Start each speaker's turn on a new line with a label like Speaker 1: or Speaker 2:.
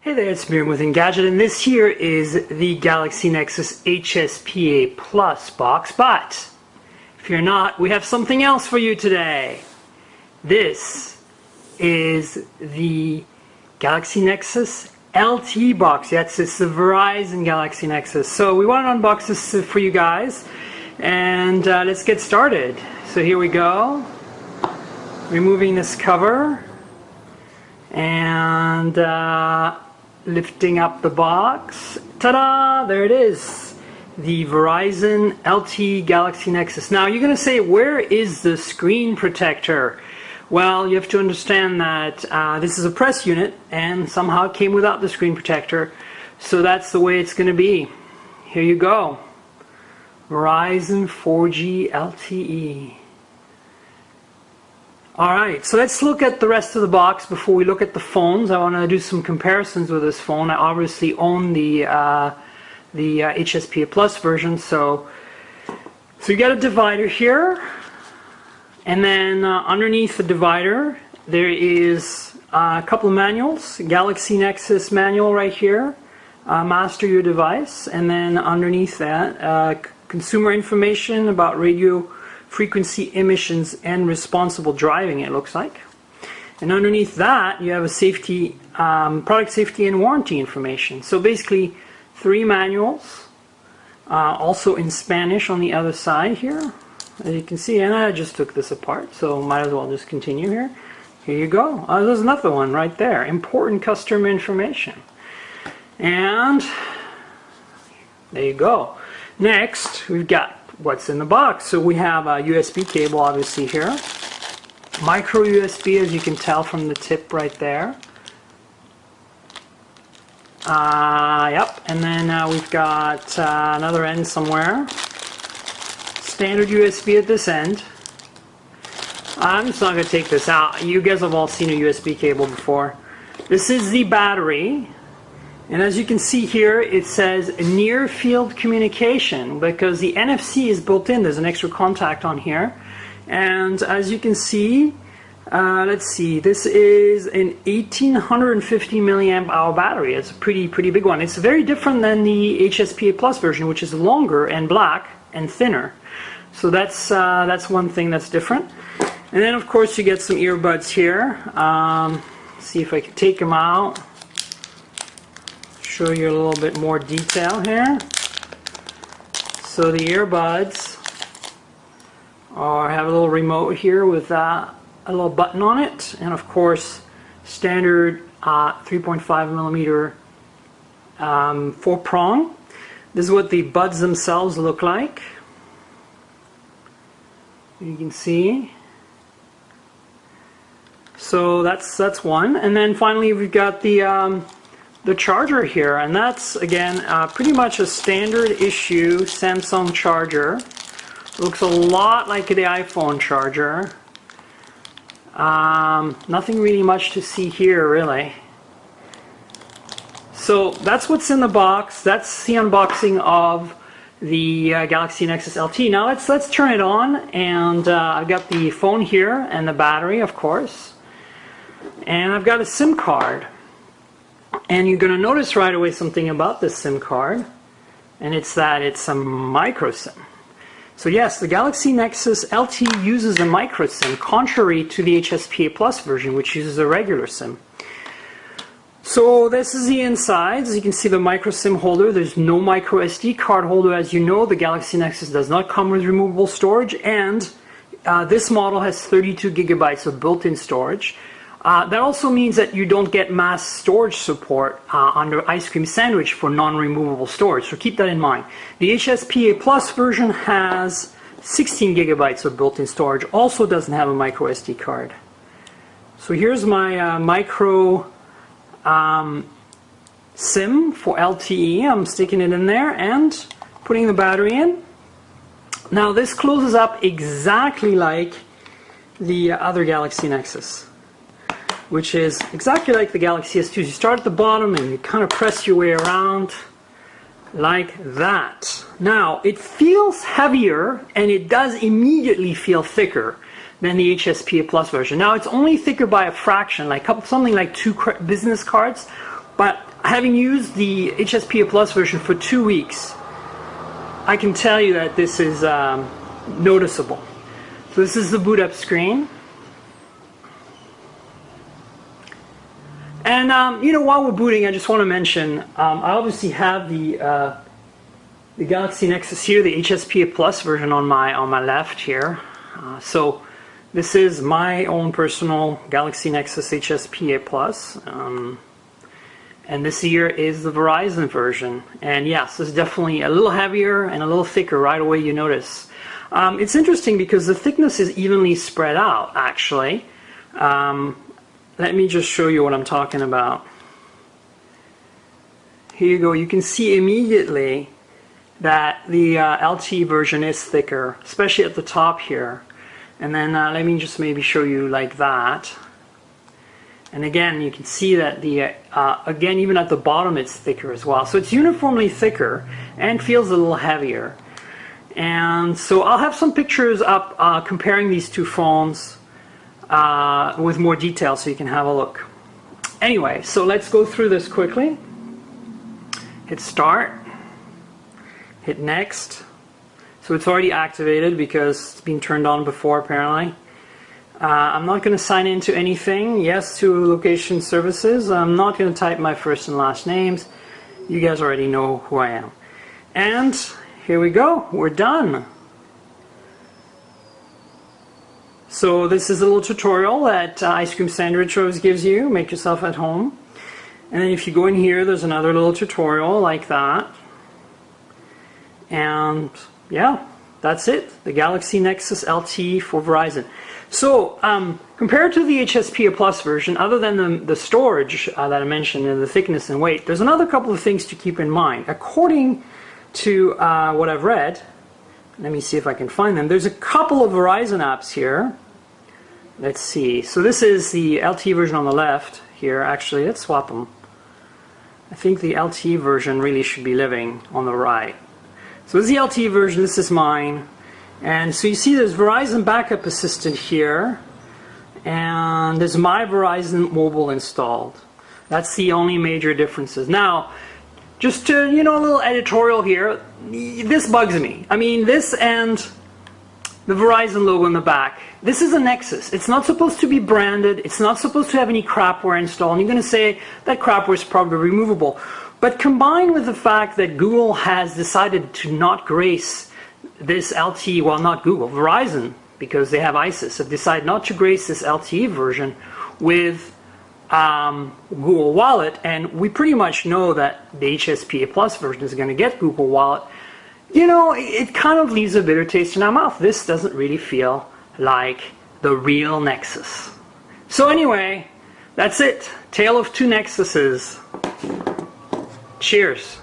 Speaker 1: Hey there, it's Miriam with Engadget, and this here is the Galaxy Nexus HSPA Plus box, but if you're not, we have something else for you today. This is the Galaxy Nexus LTE box. Yes, it's the Verizon Galaxy Nexus. So we want to unbox this for you guys, and let's get started. So here we go, removing this cover, and lifting up the box. Ta-da! There it is. The Verizon LTE Galaxy Nexus. Now you're going to say, where is the screen protector? Well, you have to understand that this is a press unit and somehow it came without the screen protector. So that's the way it's going to be. Here you go. Verizon 4G LTE. Alright, so let's look at the rest of the box before we look at the phones. I want to do some comparisons with this phone. I obviously own the HSPA Plus version, so you got a divider here, and then underneath the divider there is a couple of manuals. Galaxy Nexus manual right here, master your device, and then underneath that consumer information about radio frequency emissions and responsible driving, it looks like. And underneath that you have a safety, product safety and warranty information. So basically 3 manuals, also in Spanish on the other side here, as you can see. And I just took this apart, so might as well just continue here. Here you go. There's another one right there, important customer information. And there you go. Next we've got what's in the box. So we have a USB cable obviously here, micro USB, as you can tell from the tip right there. Yep, and then we've got another end somewhere, standard USB at this end. I'm just not going to take this out. You guys have all seen a USB cable before. This is the battery. And as you can see here, it says near field communication because the NFC is built in. There's an extra contact on here. And as you can see, let's see, this is an 1850 milliamp hour battery. It's a pretty big one. It's very different than the HSPA Plus version, which is longer and black and thinner. So that's one thing that's different. And then of course you get some earbuds here. See if I can take them out. Show you a little bit more detail here. So the earbuds have a little remote here with a little button on it, and of course standard 3.5 millimeter 4-prong. This is what the buds themselves look like. You can see. So that's one, and then finally we've got the charger here, and that's again pretty much a standard issue Samsung charger. Looks a lot like the iPhone charger. Nothing really much to see here really. So that's what's in the box. That's the unboxing of the Galaxy Nexus LTE. Now let's turn it on, and I've got the phone here and the battery, of course, and I've got a SIM card. And you're going to notice right away something about this SIM card, and it's that it's a micro SIM. So yes, the Galaxy Nexus LTE uses a micro SIM, contrary to the HSPA Plus version, which uses a regular SIM. So this is the inside. As you can see, the micro SIM holder. There's no micro SD card holder. As you know, the Galaxy Nexus does not come with removable storage, and this model has 32 gigabytes of built-in storage. That also means that you don't get mass storage support under Ice Cream Sandwich for non-removable storage, so keep that in mind. The HSPA Plus version has 16 gigabytes of built-in storage, also doesn't have a micro SD card. So here's my micro SIM for LTE. I'm sticking it in there and putting the battery in. Now this closes up exactly like the other Galaxy Nexus, which is exactly like the Galaxy S2. You start at the bottom and you kind of press your way around like that. Now it feels heavier, and it does immediately feel thicker than the HSPA Plus version. Now it's only thicker by a fraction, like something like 2 business cards, but having used the HSPA Plus version for 2 weeks, I can tell you that this is noticeable. So this is the boot up screen. And you know, while we're booting, I just want to mention, I obviously have the Galaxy Nexus here, the HSPA Plus version on my left here. So this is my own personal Galaxy Nexus HSPA Plus. And this here is the Verizon version. And yes, it's definitely a little heavier and a little thicker. Right away you notice. It's interesting because the thickness is evenly spread out, actually. Let me just show you what I'm talking about. Here you go. You can see immediately that the LTE version is thicker, especially at the top here. And then let me just maybe show you like that. And again, you can see that the again, even at the bottom, it's thicker as well. So it's uniformly thicker and feels a little heavier. And so I'll have some pictures up comparing these two phones with more detail so you can have a look. Anyway, so let's go through this quickly. Hit start. Hit next. So it's already activated because it's been turned on before apparently. I'm not going to sign into anything. Yes to location services. I'm not going to type my first and last names. You guys already know who I am. And here we go. We're done. So this is a little tutorial that Ice Cream Sandwich always gives you. Make yourself at home. And then if you go in here, there's another little tutorial like that. And yeah, that's it. The Galaxy Nexus LTE for Verizon. So compared to the HSPA Plus version, other than the storage that I mentioned and the thickness and weight, there's another couple of things to keep in mind. According to what I've read, let me see if I can find them. There's a couple of Verizon apps here. Let's see. So this is the LTE version on the left here. Actually, let's swap them. I think the LTE version really should be living on the right. So this is the LTE version. This is mine. And so you see there's Verizon Backup Assistant here. And there's My Verizon Mobile installed. That's the only major differences. Now, just to, you know, a little editorial here. This bugs me. I mean, this and the Verizon logo in the back. This is a Nexus. It's not supposed to be branded. It's not supposed to have any crapware installed. And you're going to say that crapware is probably removable. But combined with the fact that Google has decided to not grace this LTE, well, not Google, Verizon, because they have ISIS, have decided not to grace this LTE version with Google Wallet, and we pretty much know that the HSPA Plus version is going to get Google Wallet. You know, it kind of leaves a bitter taste in our mouth. This doesn't really feel like the real Nexus. So anyway, that's it. Tale of two Nexuses. Cheers.